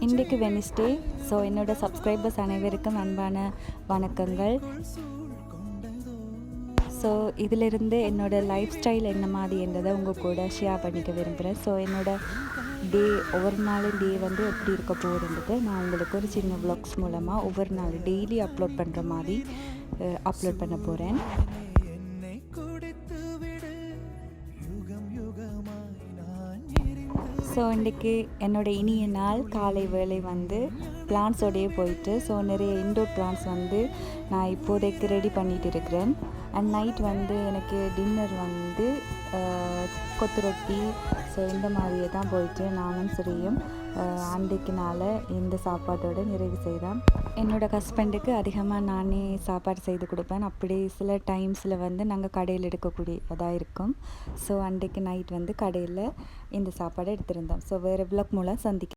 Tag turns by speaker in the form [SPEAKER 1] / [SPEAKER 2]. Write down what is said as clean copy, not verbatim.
[SPEAKER 1] இன்றைக்கு Wednesday. So என்னோடய subscribers அனைவருக்கும் அன்பான வணக்கங்கள். ஸோ இதிலிருந்து என்னோடய லைஃப் ஸ்டைல் என்ன மாதிரி என்றதை உங்கள் கூட ஷேர் பண்ணிக்க விரும்புகிறேன். ஸோ என்னோடய டே ஒவ்வொரு நாளும் டே வந்து எப்படி இருக்க போகுதுன்றது நான் உங்களுக்கு ஒரு சின்ன வ்ளாக்ஸ் மூலமாக ஒவ்வொரு நாள் டெய்லி அப்லோட் பண்ணுற மாதிரி அப்லோட் பண்ண போகிறேன். ஸோ இன்றைக்கி என்னோடய இனிய நாள் காலை வேலை வந்து பிளான்ஸோடையே போயிட்டு, ஸோ நிறைய இன்டோர் பிளான்ஸ் வந்து நான் இப்போதைக்கு ரெடி பண்ணிகிட்டு இருக்கிறேன். அண்ட் நைட் வந்து எனக்கு டின்னர் வந்து கொத்து ரொட்டி, ஸோ இந்த மாதிரியே தான் போயிட்டு நானும் சரியும் அன்றைக்கு நாளை இந்த சாப்பாட்டோடு நிறைவு செய்தேன். என்னோடய ஹஸ்பண்டுக்கு அதிகமாக நானே சாப்பாடு செய்து கொடுப்பேன். அப்படி சில டைம்ஸில் வந்து நாங்கள் கடையில் எடுக்கக்கூடியதாக இருக்கும். ஸோ அன்றைக்கு நைட் வந்து கடையில் இந்த சாப்பாடை எடுத்திருந்தோம். ஸோ வேறு விளக் மூலம் சந்திக்க